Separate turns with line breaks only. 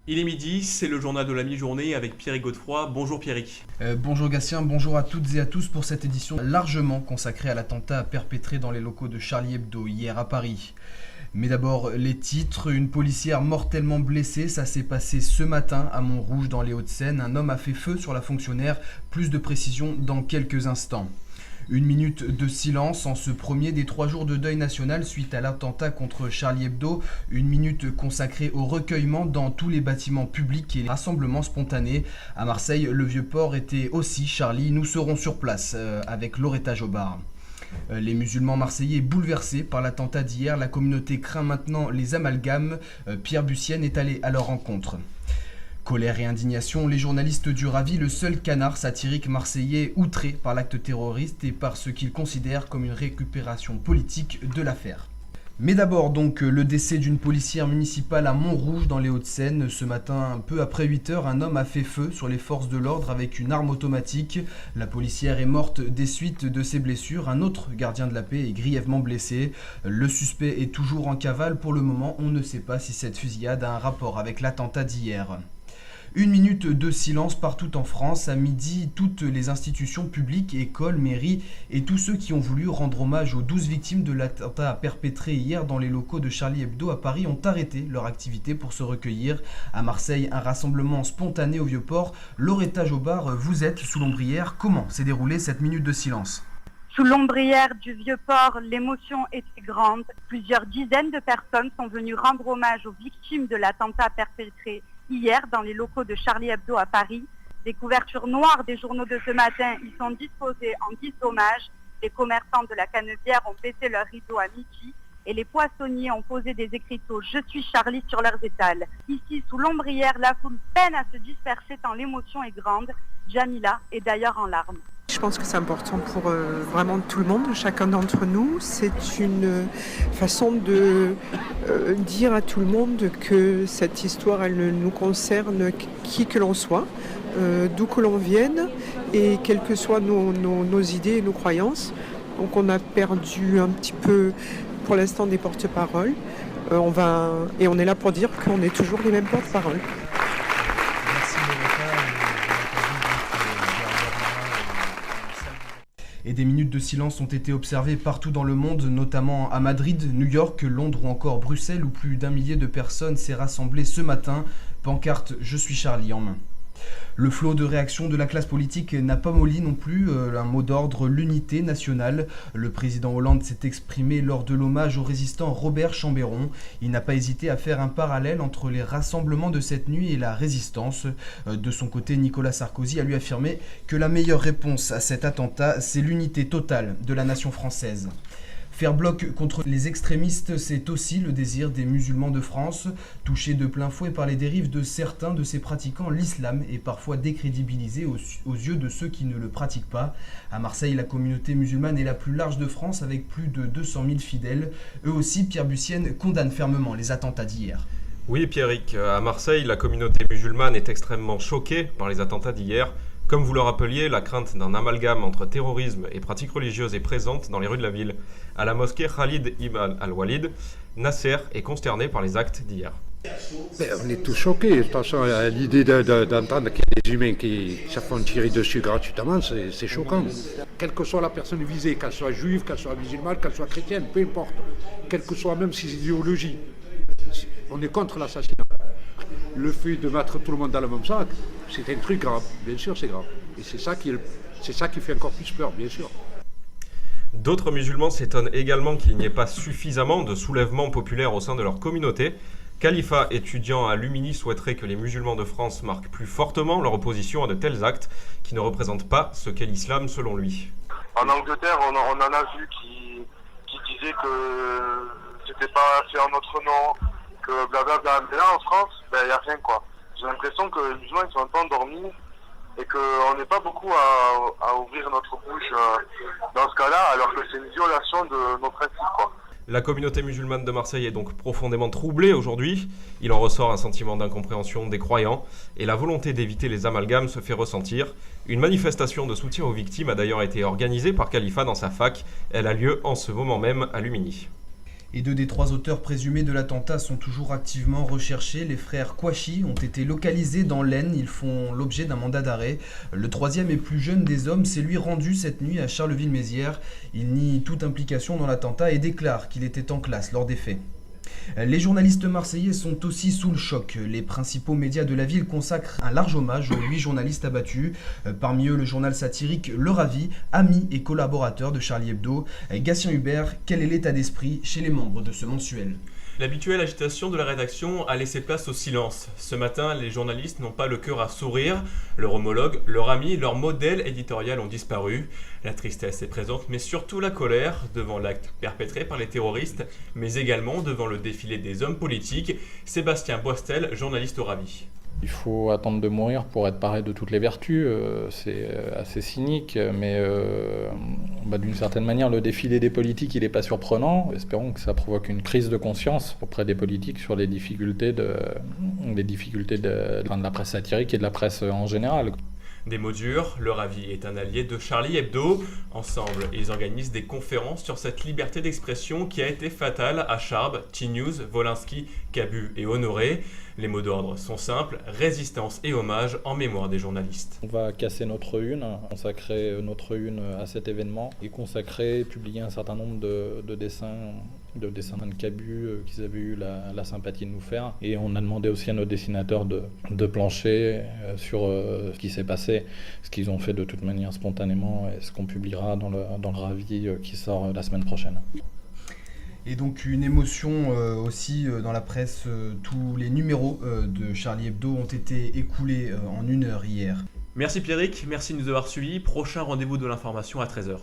Il est midi, c'est le journal de la mi-journée avec Pierrick Godefroy. Bonjour Pierrick.
Bonjour Gatien, bonjour à toutes et à tous pour cette édition largement consacrée à l'attentat perpétré dans les locaux de Charlie Hebdo hier à Paris. Mais d'abord les titres, une policière mortellement blessée, ça s'est passé ce matin à Montrouge dans les Hauts-de-Seine. Un homme a fait feu sur la fonctionnaire, plus de précision dans quelques instants. Une minute de silence en ce premier des 3 jours de deuil national suite à l'attentat contre Charlie Hebdo. Une minute consacrée au recueillement dans tous les bâtiments publics et les rassemblements spontanés. À Marseille, le Vieux-Port était aussi Charlie. Nous serons sur place avec Loretta Jobard. Les musulmans marseillais bouleversés par l'attentat d'hier. La communauté craint maintenant les amalgames. Pierre Bussienne est allé à leur rencontre. Colère et indignation, les journalistes du Ravi, le seul canard satirique marseillais outré par l'acte terroriste et par ce qu'ils considèrent comme une récupération politique de l'affaire. Mais d'abord donc le décès d'une policière municipale à Montrouge dans les Hauts-de-Seine. Ce matin, peu après 8h, un homme a fait feu sur les forces de l'ordre avec une arme automatique. La policière est morte des suites de ses blessures. Un autre gardien de la paix est grièvement blessé. Le suspect est toujours en cavale. Pour le moment, on ne sait pas si cette fusillade a un rapport avec l'attentat d'hier. Une minute de silence partout en France. À midi, toutes les institutions publiques, écoles, mairies et tous ceux qui ont voulu rendre hommage aux 12 victimes de l'attentat perpétré hier dans les locaux de Charlie Hebdo à Paris ont arrêté leur activité pour se recueillir. À Marseille, un rassemblement spontané au Vieux-Port. Loretta Jobard, vous êtes sous l'ombrière. Comment s'est déroulée cette minute de silence ?
Sous l'ombrière du Vieux-Port, l'émotion était grande. Plusieurs dizaines de personnes sont venues rendre hommage aux victimes de l'attentat perpétré hier dans les locaux de Charlie Hebdo à Paris. Des couvertures noires des journaux de ce matin y sont disposées en guise d'hommage. Les commerçants de la Canebière ont baissé leurs rideaux à midi et les poissonniers ont posé des écriteaux « Je suis Charlie » sur leurs étals. Ici, sous l'ombrière, la foule peine à se disperser tant l'émotion est grande. Jamila est d'ailleurs en larmes.
Je pense que c'est important pour vraiment tout le monde, chacun d'entre nous. C'est une façon de dire à tout le monde que cette histoire, elle nous concerne qui que l'on soit, d'où que l'on vienne et quelles que soient nos idées et nos croyances. Donc on a perdu un petit peu pour l'instant des porte-paroles. On est là pour dire qu'on est toujours les mêmes porte-paroles.
Et des minutes de silence ont été observées partout dans le monde, notamment à Madrid, New York, Londres ou encore Bruxelles, où plus d'1 millier de personnes s'est rassemblé ce matin, pancarte « Je suis Charlie » en main. Le flot de réaction de la classe politique n'a pas molli non plus, un mot d'ordre, l'unité nationale. Le président Hollande s'est exprimé lors de l'hommage au résistant Robert Chambeiron. Il n'a pas hésité à faire un parallèle entre les rassemblements de cette nuit et la résistance. De son côté, Nicolas Sarkozy a lui affirmé que la meilleure réponse à cet attentat, c'est l'unité totale de la nation française. Faire bloc contre les extrémistes, c'est aussi le désir des musulmans de France. Touchés de plein fouet par les dérives de certains de ces pratiquants, l'islam est parfois décrédibilisé aux yeux de ceux qui ne le pratiquent pas. À Marseille, la communauté musulmane est la plus large de France avec plus de 200 000 fidèles. Eux aussi, Pierre Bussienne condamne fermement les attentats d'hier.
Oui, Pierrick, à Marseille, la communauté musulmane est extrêmement choquée par les attentats d'hier. Comme vous le rappeliez, la crainte d'un amalgame entre terrorisme et pratiques religieuses est présente dans les rues de la ville. À la mosquée Khalid ibn al-Walid, Nasser est consterné par les actes d'hier.
On est tous choqués. De toute façon, l'idée d'entendre qu'il y a des humains qui se font tirer dessus gratuitement, c'est choquant. Quelle que soit la personne visée, qu'elle soit juive, qu'elle soit musulmane, qu'elle soit chrétienne, peu importe, quelle que soit même ses idéologies, on est contre l'assassinat. Le fait de mettre tout le monde dans le même sac, c'est un truc grave. Bien sûr, c'est grave. Et c'est ça qui fait encore plus peur, bien sûr.
D'autres musulmans s'étonnent également qu'il n'y ait pas suffisamment de soulèvements populaires au sein de leur communauté. Khalifa, étudiant à Lumini, souhaiterait que les musulmans de France marquent plus fortement leur opposition à de tels actes qui ne représentent pas ce qu'est l'islam selon lui.
En Angleterre, on en a vu qui disaient que c'était pas fait en notre nom, que blablabla. Mais là, en France, il n'y a rien, quoi. J'ai l'impression que les musulmans ils sont un peu endormis et qu'on n'est pas beaucoup à ouvrir notre bouche dans ce cas-là, alors que c'est une violation de nos principes, quoi.
La communauté musulmane de Marseille est donc profondément troublée aujourd'hui. Il en ressort un sentiment d'incompréhension des croyants et la volonté d'éviter les amalgames se fait ressentir. Une manifestation de soutien aux victimes a d'ailleurs été organisée par Khalifa dans sa fac. Elle a lieu en ce moment même à Lumini.
Et deux des trois auteurs présumés de l'attentat sont toujours activement recherchés. Les frères Kouachi ont été localisés dans l'Aisne. Ils font l'objet d'un mandat d'arrêt. Le troisième et plus jeune des hommes s'est lui rendu cette nuit à Charleville-Mézières. Il nie toute implication dans l'attentat et déclare qu'il était en classe lors des faits. Les journalistes marseillais sont aussi sous le choc. Les principaux médias de la ville consacrent un large hommage aux 8 journalistes abattus. Parmi eux, le journal satirique Le Ravi, ami et collaborateur de Charlie Hebdo. Gatien Hubert, quel est l'état d'esprit chez les membres de ce mensuel ?
L'habituelle agitation de la rédaction a laissé place au silence. Ce matin, les journalistes n'ont pas le cœur à sourire. Leur homologue, leur ami, leur modèle éditorial ont disparu. La tristesse est présente, mais surtout la colère devant l'acte perpétré par les terroristes, mais également devant le défilé des hommes politiques. Sébastien Boistel, journaliste au Ravi.
Il faut attendre de mourir pour être paré de toutes les vertus, c'est assez cynique, mais d'une certaine manière, le défilé des politiques, il n'est pas surprenant. Espérons que ça provoque une crise de conscience auprès des politiques sur les difficultés de la presse satirique et de la presse en général.
Des mots durs, Le Ravi est un allié de Charlie Hebdo. Ensemble, ils organisent des conférences sur cette liberté d'expression qui a été fatale à Charbes, T-News, Wolinski, Cabu et Honoré. Les mots d'ordre sont simples, résistance et hommage en mémoire des journalistes.
On va casser notre une, consacrer notre une à cet événement et publier un certain nombre de dessins de Cabu qu'ils avaient eu la sympathie de nous faire. Et on a demandé aussi à nos dessinateurs de plancher sur ce qui s'est passé, ce qu'ils ont fait de toute manière spontanément et ce qu'on publiera dans le Ravi qui sort la semaine prochaine.
Et donc une émotion aussi dans la presse, tous les numéros de Charlie Hebdo ont été écoulés en 1 heure hier.
Merci Pierrick, merci de nous avoir suivis. Prochain rendez-vous de l'information à 13h.